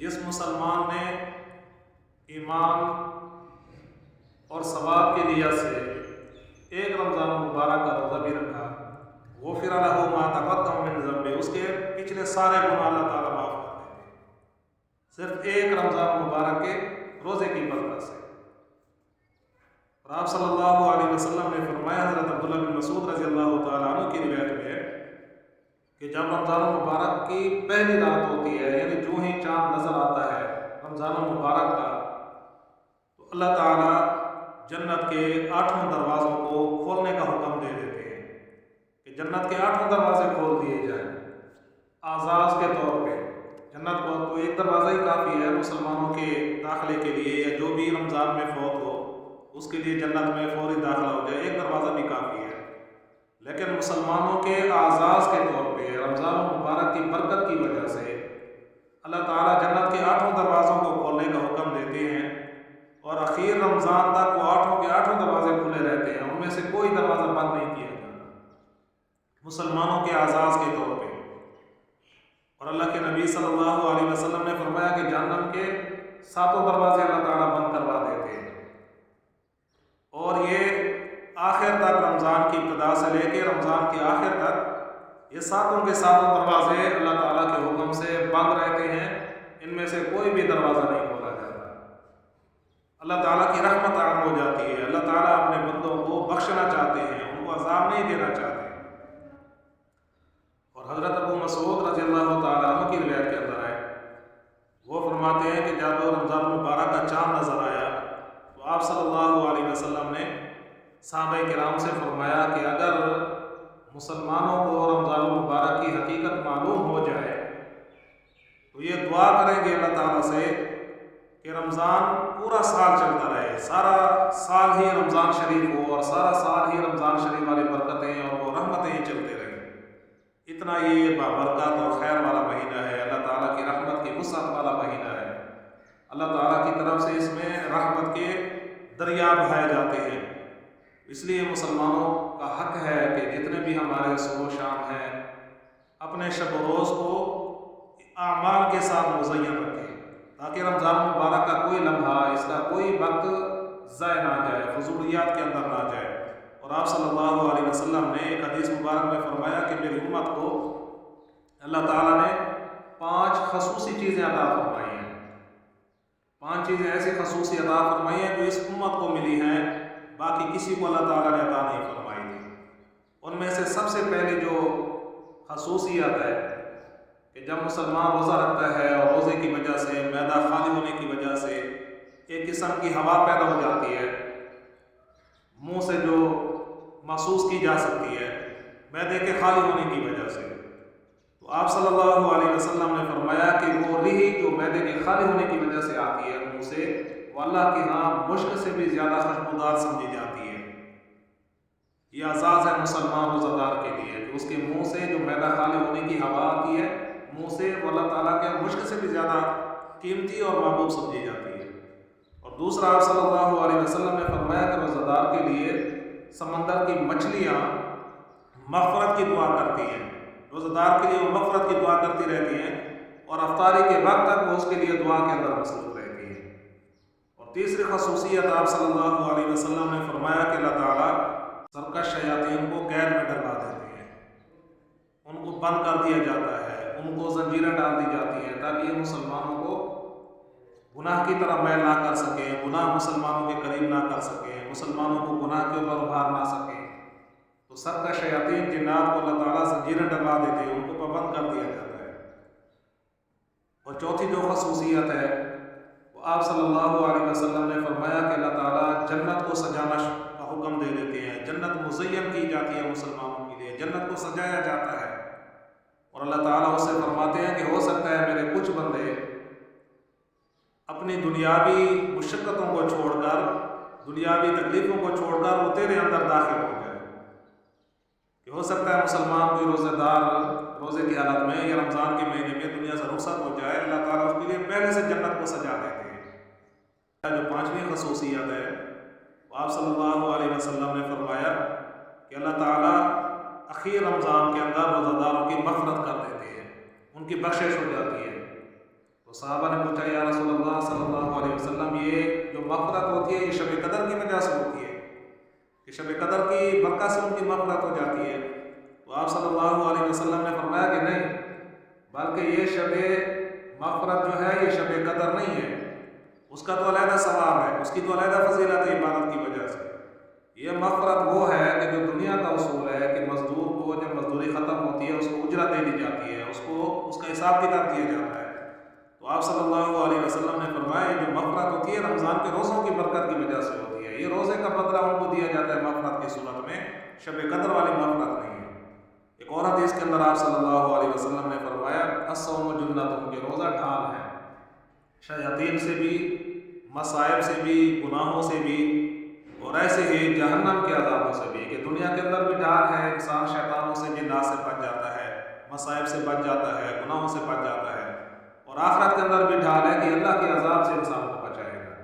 جس مسلمان نے ایمان اور ثواب کی نیت سے ایک رمضان مبارک کا روزہ بھی رکھا، غفر لہ ما تقدم من ذنبہ، اس کے پچھلے سارے گناہ اللہ تعالیٰ معاف کر دیتے ہیں، صرف ایک رمضان مبارک کے روزے کی برکت سے۔ اور آپ صلی اللہ علیہ وسلم نے فرمایا، حضرت عبداللہ بن مسعود رضی اللہ تعالیٰ عنہ کی روایت میں ہے کہ جب رمضان المبارک کی پہلی رات ہوتی ہے، یعنی جو ہی چاند نظر آتا ہے رمضان المبارک کا، تو اللہ تعالیٰ جنت کے 8 دروازوں کو کھولنے کا حکم دے دیتے ہیں کہ جنت کے 8 دروازے کھول دیے جائیں اعزاز کے طور پہ۔ جنت کو تو ایک دروازہ ہی کافی ہے مسلمانوں کے داخلے کے لیے، یا جو بھی رمضان میں فوت ہو اس کے لیے جنت میں فوری داخلہ ہو جائے، ایک دروازہ بھی کافی ہے۔ لیکن مسلمانوں کے اعزاز کے طور پہ رمضان المبارک کی برکت کی وجہ سے اللہ تعالیٰ جنت کے 8 دروازوں کو کھولنے کا حکم دیتے ہیں، اور اخیر رمضان تک وہ 8 کے 8 دروازے کھلے رہتے ہیں، ان میں سے کوئی دروازہ بند نہیں کیا جاتا مسلمانوں کے اعزاز کے طور پہ۔ اور اللہ کے نبی صلی اللہ علیہ وسلم نے فرمایا کہ جہنم کے 7 دروازے اللہ تعالیٰ بند کروا دیتے ہیں، اور یہ آخر تک رمضان کی ابتدا سے لے کے رمضان کے آخر تک یہ 7 کے 7 دروازے اللہ تعالیٰ کے حکم سے بند رہتے ہیں، ان میں سے کوئی بھی دروازہ نہیں کھولا جاتا۔ اللہ تعالیٰ کی رحمت عام ہو جاتی ہے، اللہ تعالیٰ اپنے بندوں کو بخشنا چاہتے ہیں، ان کو عذاب نہیں دینا چاہتے۔ اور حضرت ابو مسعود رضی اللہ تعالیٰ عنہ کی روایت کے اندر ہے، وہ فرماتے ہیں کہ جب رمضان المبارک کا چاند نظر آیا تو آپ صلی اللہ علیہ وسلم نے صحابہ کرام سے فرمایا کہ اگر مسلمانوں کو رمضان المبارک کی حقیقت معلوم ہو جائے تو یہ دعا کریں گے اللہ تعالیٰ سے کہ رمضان پورا سال چلتا رہے، سارا سال ہی رمضان شریف ہو، اور سارا سال ہی رمضان شریف والی برکتیں اور وہ رحمتیں ہی چلتے رہیں۔ اتنا یہ بابرکت اور خیر والا مہینہ ہے، اللہ تعالیٰ کی رحمت کی وسعت والا مہینہ ہے، اللہ تعالیٰ کی طرف سے اس میں رحمت کے دریا بہائے جاتے ہیں۔ اس لیے مسلمانوں کا حق ہے کہ جتنے بھی ہمارے صبح و شام ہیں اپنے شب و روز کو اعمال کے ساتھ مزین رکھیں، تاکہ رمضان مبارک کا کوئی لمحہ، اس کا کوئی وقت ضائع نہ جائے، فضولیات کے اندر نہ جائے۔ اور آپ صلی اللہ علیہ وسلم نے ایک حدیث مبارک میں فرمایا کہ میری امت کو اللہ تعالیٰ نے 5 خصوصی چیزیں عطا فرمائی ہیں، 5 چیزیں ایسی خصوصی عطا فرمائی ہیں جو اس امت کو ملی ہیں، باقی کسی کو اللہ تعالیٰ نے عطا نہیں فرمائی تھی۔ ان میں سے سب سے پہلی جو خصوصیت ہے کہ جب مسلمان روزہ رکھتا ہے اور روزے کی وجہ سے، معدہ خالی ہونے کی وجہ سے ایک قسم کی ہوا پیدا ہو جاتی ہے منہ سے جو محسوس کی جا سکتی ہے معدے کے خالی ہونے کی وجہ سے، تو آپ صلی اللہ علیہ وسلم نے فرمایا کہ وہ ریحی جو معدے کے خالی ہونے کی وجہ سے آتی ہے منہ سے، وہ اللہ کے ہاں مشک سے بھی زیادہ خوشبودار سمجھی جاتی ہے۔ یہ اعزاز ہے مسلمان روزہ دار کے لیے کہ اس کے منہ سے جو معدہ خالی ہونے کی ہوا آتی ہے منہ سے، وہ اللہ تعالیٰ کے مشک سے بھی زیادہ قیمتی اور محبوب سمجھی جاتی ہے۔ اور دوسرا، آپ صلی اللہ علیہ وسلم نے فرمایا کہ روزہ دار کے لیے سمندر کی مچھلیاں مغفرت کی دعا کرتی ہیں، روزہ دار کے لیے وہ مغفرت کی دعا کرتی رہتی ہیں، اور افطاری کے وقت تک وہ اس کے لیے دعا کے اندر مصروف رہتی ہیں۔ اور تیسری خصوصیت آپ صلی اللہ علیہ وسلم نے فرمایا کہ اللہ تعالیٰ سرکش شیاطین کو قید میں ڈلوا دیتے ہیں، ان کو بند کر دیا جاتا ہے، ان کو زنجیریں ڈال دی جاتی ہیں، تاکہ یہ مسلمانوں کو گناہ کی طرف میل نہ کر سکیں، گناہ مسلمانوں کے قریب نہ کر سکیں، مسلمانوں کو گناہ کے اوپر ابھار نہ سکیں۔ تو سرکش شیاطین جنات کو اللہ تعالیٰ زنجیریں ڈلوا دیتے ہیں، ان کو پابند کر دیا جاتا ہے۔ اور چوتھی جو خصوصیت ہے وہ آپ صلی اللہ علیہ وسلم نے فرمایا کہ اللہ تعالیٰ جنت کو سجانا کا حکم دے دیتے ہیں، جنت مزین کی جاتی ہے مسلمانوں کے لیے، جنت کو سجایا جاتا ہے۔ اور اللہ تعالیٰ اس سے فرماتے ہیں کہ ہو سکتا ہے میرے کچھ بندے اپنی دنیاوی مشقتوں کو چھوڑ کر، دنیاوی تکلیفوں کو چھوڑ کر وہ تیرے اندر داخل ہو جائے، کہ ہو سکتا ہے مسلمان کوئی روزے دار روزے کی حالت میں یا رمضان کے مہینے میں دنیا سے رخصت ہو جائے، اللہ تعالیٰ اس کے لیے پہلے سے جنت کو سجا دیتے ہیں۔ جو 5ویں خصوصیت ہے وہ آپ صلی اللہ علیہ وسلم نے فرمایا کہ اللہ تعالیٰ اخیر رمضان کے اندر روزہ داروں کی مغفرت کر دیتے ہیں، ان کی بخشش ہو جاتی ہے۔ تو صحابہ نے پوچھا یا رسول اللہ صلی اللہ علیہ وسلم یہ جو مغفرت ہوتی ہے یہ شب قدر کی وجہ سے ہوتی ہے کہ شب قدر کی برکت سے ان کی مغفرت ہو جاتی ہے؟ تو آپ صلی اللہ علیہ وسلم نے فرمایا کہ نہیں، بلکہ یہ شب مغفرت جو ہے یہ شب قدر نہیں ہے، اس کا تو علیحدہ ثواب ہے، اس کی تو علیحدہ فضیلت ہے عبادت کی وجہ سے۔ یہ مغفرت وہ ہے کہ جو دنیا کا اصول ہے کہ مزدور کو جب مزدوری ختم ہوتی ہے اس کو اجرت دے دی جاتی ہے، اس کو اس کا حساب کتاب دیا جاتا ہے۔ تو آپ صلی اللہ علیہ وسلم نے فرمایا یہ جو مغفرت ہوتی ہے رمضان کے روزوں کی برکت کی وجہ سے ہوتی ہے، یہ روزے کا بدلہ ان کو دیا جاتا ہے مغفرت کی صورت میں، شب قدر والی مغفرت نہیں ہے۔ ایک اور حدیث کے اندر آپ صلی اللہ علیہ وسلم نے فرمایا الصوم جنۃ، کہ روزہ ڈھال ہے شیاطین سے بھی، مصائب سے بھی، گناہوں سے بھی، اور ایسے ہی جہنم کے عذابوں سے بھی، کہ دنیا کے اندر بھی ڈال ہے، انسان شیطانوں سے جنات سے بچ جاتا ہے، مصائب سے بچ جاتا ہے، گناہوں سے بچ جاتا ہے، اور آخرت کے اندر بھی ڈھال ہے کہ اللہ کے عذاب سے انسان کو بچائے گا۔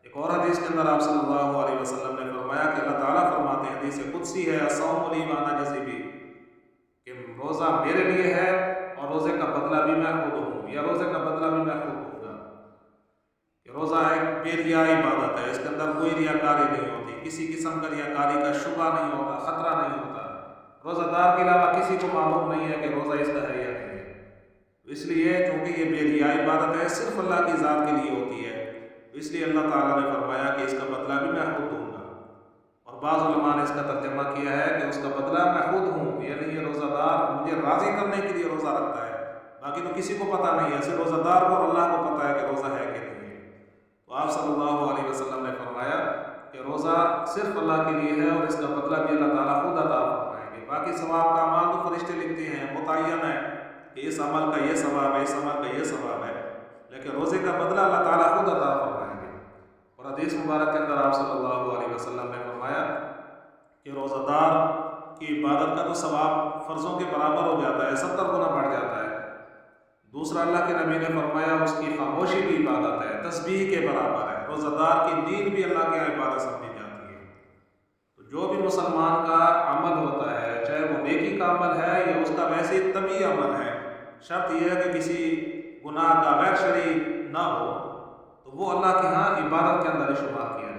ایک اور حدیث کے اندر آپ صلی اللہ علیہ وسلم نے فرمایا کہ اللہ تعالیٰ فرماتے ہیں، حدیث قدسی ہے الصوم لی وانا جزی بھی، کہ روزہ میرے لیے ہے اور روزے کا بدلہ بھی میں خود ہوں، یا روزے کا بدلہ بھی میں خود ہوں گا۔ کہ روزہ ایک بے ریا عبادت ہے، اس کے اندر کوئی ریاکاری نہیں ہوتی، کسی قسم کا ریاکاری کا شبہ نہیں ہوتا، خطرہ نہیں ہوتا، روزہ دار کے علاوہ کسی کو معلوم نہیں ہے کہ روزہ اس کا ہے یا نہیں ہے۔ اس لیے چونکہ یہ بے ریا عبادت ہے، صرف اللہ کی ذات کے لیے ہوتی ہے، اس لیے اللہ تعالیٰ نے فرمایا کہ اس کا بدلہ بھی میں خود دوں گا۔ اور بعض علماء نے اس کا ترجمہ کیا ہے کہ اس کا بدلہ میں خود ہوں، یعنی یہ روزہ دار مجھے راضی کرنے کے لیے روزہ رکھتا ہے، باقی تو کسی کو پتہ نہیں ہے، صرف روزہ دار کو اور اللہ کو پتہ ہے کہ روزہ ہے کہ نہیں ہے۔ تو آپ صلی اللہ علیہ وسلم نے فرمایا کہ روزہ صرف اللہ کے لیے ہے اور اس کا بدلہ بھی اللہ تعالیٰ خود عطا فرمائیں گے، باقی ثواب کا اعمال تو فرشتے لکھتے ہیں، متعین ہے کہ اس عمل کا یہ ثواب ہے، اس عمل کا یہ ثواب ہے، لیکن روزے کا بدلہ اللہ تعالیٰ خود عطا فرمائیں گے۔ اور حدیث مبارک کے اندر آپ صلی اللہ علیہ وسلم نے فرمایا کہ روزہ دار کی عبادت کا تو ثواب فرضوں کے برابر ہو جاتا ہے، 70 گنا بڑھ جاتا ہے۔ دوسرا اللہ کے نبی نے فرمایا اس کی خاموشی بھی عبادت ہے، تسبیح کے برابر ہے، روزہ دار کی نیند بھی اللہ کی عبادت سمجھی جاتی ہے۔ تو جو بھی مسلمان کا عمل ہوتا ہے، چاہے وہ نیکی کا عمل ہے یا اس کا ویسے طبعی عمل ہے، شرط یہ ہے کہ کسی گناہ کا غیر شرعی نہ ہو، تو وہ اللہ کے ہاں عبادت کے اندر شمار کیا